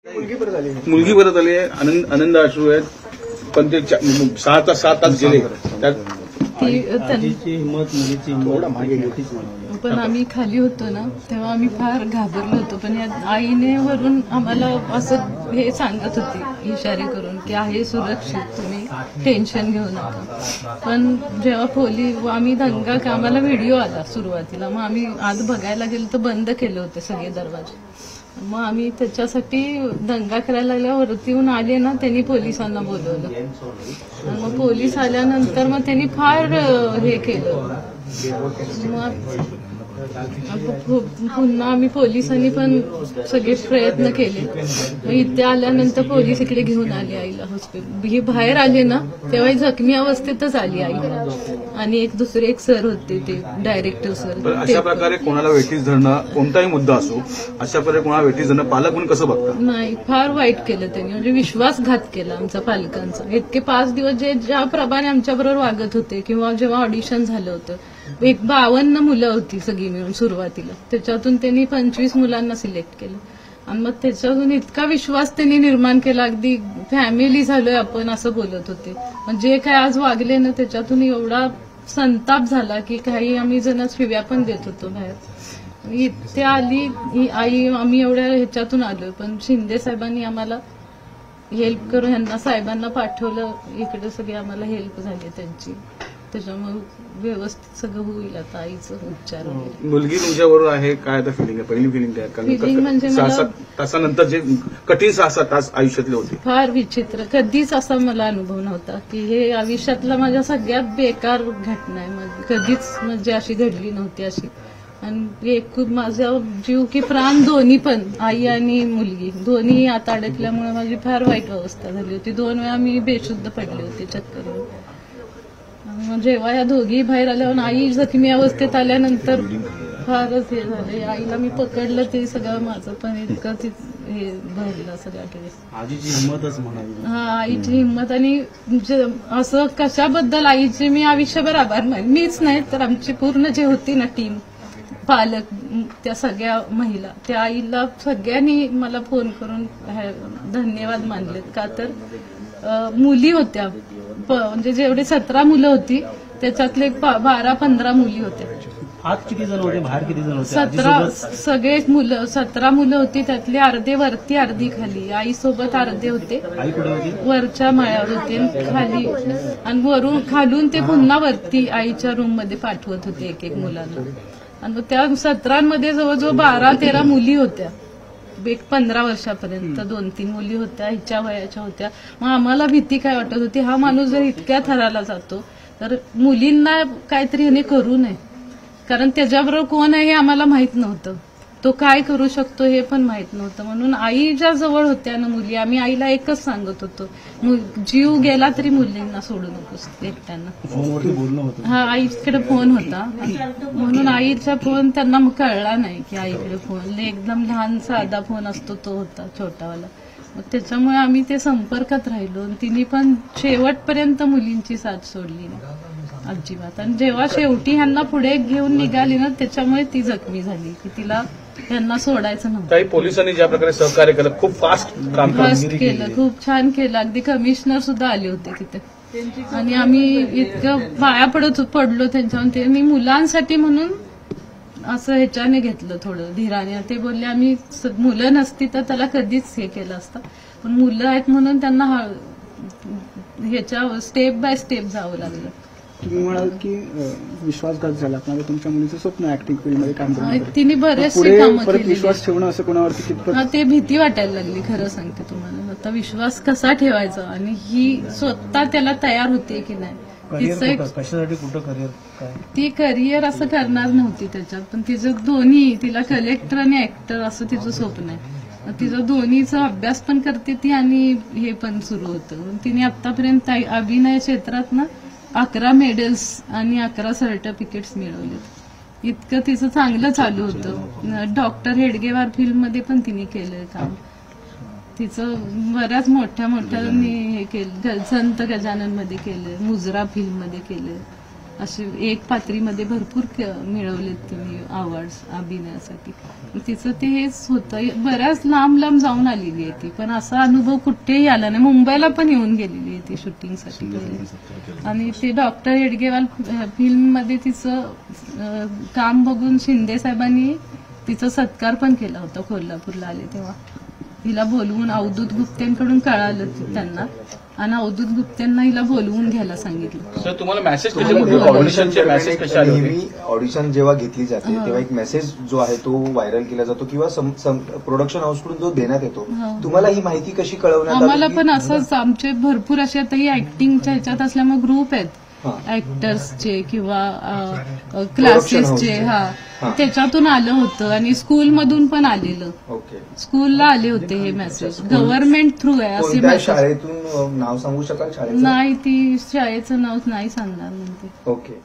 मुलगी परत आली आहे, आनंद अश्रू आहेत, पण ते 6 तास गेले त्यात पण आम्ही खाली होतो ना तेव्हा आम्ही फार घाबरलो होतो. पण या आईने वरून आम्हाला असं हे सांगत होती इशारे करून की आहे सुरक्षित, तुम्ही टेन्शन घेऊ नका. पण जेव्हा आम्ही दंगा आम्हाला व्हिडिओ आला सुरुवातीला, मग आम्ही आज बघायला गेलो तर बंद केले होते सगळे दरवाजे. मग आम्ही त्याच्यासाठी दंगा करायला लागल्यावरती येऊन आले ना, त्यांनी पोलिसांना बोलवलं. मग पोलीस आल्यानंतर मग त्यांनी फार हे केलं. मग पुन्हा आम्ही पोलिसांनी पण सगळे प्रयत्न केले. मग इथे आल्यानंतर पोलीस इकडे घेऊन आले आईला हॉस्पिटल. ही बाहेर आले ना तेव्हा जखमी अवस्थेतच आली आई, आणि दुसरे एक सर होते ते डायरेक्टर सर. अशा प्रकारे कोणाला वेठीस धरणं, कोणताही मुद्दा असो, अशा प्रकारे कोणाला वेठीस धरणं पालक म्हणून कसं बघतात? नाही, फार वाईट केलं त्यांनी, म्हणजे विश्वासघात केला आमचा पालकांचा. इतके 5 दिवस ज्याप्रमाणे आमच्याबरोबर वागत होते, किंवा जेव्हा ऑडिशन झालं होतं 52 मुलं होती सगळी मिळून सुरुवातीला, त्याच्यातून त्यांनी 25 मुलांना सिलेक्ट केलं. आणि मग त्याच्यातून इतका विश्वास त्यांनी निर्माण केला, अगदी फॅमिली झालोय आपण असं बोलत होते. म्हणजे काय आज वागले ना त्याच्यातून एवढा संताप झाला की काही आम्ही जण शिव्या पण देत होतो बाहेर. इथे आली ही आई, आम्ही एवढ्या ह्याच्यातून आलोय, पण शिंदे साहेबांनी आम्हाला हेल्प करून ह्यांना साहेबांना पाठवलं इकडे. सगळी आम्हाला हेल्प झाली त्यांची, त्याच्यामुळे व्यवस्थित सगळं होईल आता आईचं उपचार. मुलगी तुमच्याबरोबर आहे, काय आता फिलिंग आहे? पहिली फिलिंग काय? फिलिंग म्हणजे 6 तासानंतर जे कठीण 6 तास आयुष्यातले होते, फार विचित्र. कधीच असा मला अनुभव नव्हता की हे आयुष्यातला माझ्या सगळ्यात बेकार घटना आहे. माझी कधीच म्हणजे अशी घडली नव्हती अशी. आणि एक माझा जीव की प्राण दोन्ही पण, आई आणि मुलगी दोन्ही आत अडकल्यामुळे माझी फार वाईट अवस्था झाली होती. 2 वेळा मी बेशुद्ध पडले होते चक्कर येऊन. जेव्हा या दोघी बाहेर आल्यावर आई जखमी अवस्थेत आल्यानंतर फारच हे झाले. आईला मी पकडलं, ते सगळं माझं पण इतकं हे भरलं सगळ्या केस. आईची हिंमतच म्हणाली. हा, आईची हिंमत. आणि असं कशाबद्दल आईचे मी आयुष्यभर आभार मानेन. मीच नाही तर आमची पूर्ण जे होती ना टीम, पालक, त्या सगळ्या महिला, त्या आईला सगळ्यांनी मला फोन करून धन्यवाद मानलेत. का तर मुली होत्या, म्हणजे जेवढे 17 मुलं होती त्याच्यातले 12-15 मुली होत्या. आत किती जण होते, बाहेर किती जण होते? 17 सगळे मुलं, 17 मुलं होती. त्यातले अर्धे वरती अर्धी खाली. आई सोबत अर्धे होते. आई कुठे होती? वरच्या माळ्यावर होते खाली, आणि वरून खालून ते पुन्हा वरती आईच्या रूम मध्ये पाठवत होते एक मुलांना. आणि त्या 17मध्ये जवळजवळ 12-13 मुली होत्या. 15 वर्षापर्यंत 2-3 मुली होत्या, हिच्या वयाच्या होत्या. मग आम्हाला भीती काय वाटत होती, हा माणूस जर इतक्या थराला जातो तर मुलींना काहीतरी ह्याने करू नये. कारण त्याच्याबरोबर कोण आहे हे आम्हाला माहित नव्हतं, तो काय करू शकतो हे पण माहित नव्हतं. म्हणून आई ज्या जवळ होत्या ना मुली, आम्ही आईला एकच सांगत होतो, जीव गेला तरी मुलींना सोडू नकोस एकट्यांना. फोनवरती बोलणं होतं. हा, आईकडे फोन होता, म्हणून आईचा फोन त्यांना कळला नाही की आईकडे फोन. एकदम लहान साधा फोन असतो तो होता, छोटावाला. मग त्याच्यामुळे आम्ही ते संपर्कात राहिलो. तिने पण शेवटपर्यंत मुलींची साथ सोडली नाही अजिबात. आणि जेव्हा शेवटी ह्यांना पुढे घेऊन निघाली ना, त्याच्यामुळे ती जखमी झाली की तिला ह्यांना सोडायचं नव्हतं. काही पोलिसांनी ज्या प्रकारे सहकार्य केलं, खूप फास्ट केलं, खूप छान केलं. अगदी कमिशनर सुद्धा आले होते तिथे. आणि आम्ही इतकं पाया पडलो त्यांच्यावर. त्यांनी मुलांसाठी म्हणून असं ह्याच्याने घेतलं थोडं धीराने. ते बोलले आम्ही मुलं नसती तर त्याला कधीच हे केलं असतं, पण मुलं आहेत म्हणून त्यांना ह्याच्या स्टेप बाय स्टेप जावं लागलं. तुम्ही म्हणाल की विश्वासघात झाला, पण तुमच्या मुलीचं स्वप्न ऍक्टिंग फील्डमध्ये काम करणं. तिने बरेचसे कामं परत केली. विश्वास ठेवणं असं कोणावरती कितपत? ते भीती वाटायला लागली, खरं सांगते तुम्हाला. आता विश्वास कसा ठेवायचा, आणि ही स्वतः त्याला तयार होते की नाही. कशासाठी, कुठं करिअर काय? ती करिअर असं करणार नव्हती त्याच्यात, पण तिचं दोन्ही, तिला कलेक्टर आणि ऍक्टर असं तिचं स्वप्न आहे. तिचं दोन्हीचा अभ्यास पण करते ती, आणि हे पण सुरू होतं. तिने आतापर्यंत अभिनय क्षेत्रात ना 11 मेडल्स आणि 11 सर्टिफिकेट्स मिळवलेत. इतकं तिचं चांगलं चालू होतं. डॉक्टर हेडगेवार फिल्ममध्ये पण तिने केलंय काम. तिचं बऱ्याच मोठ्या हे केलं, संत गजानन मध्ये केलं, मुजरा फिल्म मध्ये केलं. असे एक पात्रीमध्ये भरपूर मिळवलेत तिने अवॉर्ड्स अभिनयासाठी. तिचं ते हेच होतं, बऱ्याच लांब लांब जाऊन आलेली आहे ती, पण असा अनुभव कुठेही आला नाही. मुंबईला पण येऊन गेलेली आहे ती शूटिंगसाठी. आणि ते डॉक्टर हेडगेवाल फिल्ममध्ये तिचं काम बघून शिंदे साहेबांनी तिचा सत्कार पण केला होता. कोल्हापूरला आले तेव्हा हिला बोलवून अवधूत गुप्तेंकडून कळालं त्यांना, आणि अवधूत गुप्तेंना हिला बोलवून घ्यायला सांगितलं. सर तुम्हाला मेसेज कसे होते, ऑडिशनचे मेसेज कसे आले होते? नेहमी ऑडिशन जेव्हा घेतली जाते तेव्हा एक मेसेज जो आहे तो व्हायरल केला जातो किंवा प्रोडक्शन हाऊसकडून जो देण्यात येतो. तुम्हाला ही माहिती कशी कळवण्यात आम्हाला आली? पण असंच, आमचे भरपूर असे आता ही ऍक्टिंगच्या ह्याच्यात असल्यामुळे ग्रुप आहेत ऍक्टर्सचे किंवा क्लासेसचे. त्याच्यातून आलं होतं आणि स्कूलमधून पण आलेलं. ओके. स्कूलला आले होते हे मेसेज, गव्हर्नमेंट थ्रू आहे असे कोणत्या मेसेज. शाळेतून नाव सांगू शकाल शाळेचं? नाही, ती शाळेचं नाव नाही सांगणार म्हणते. ओके.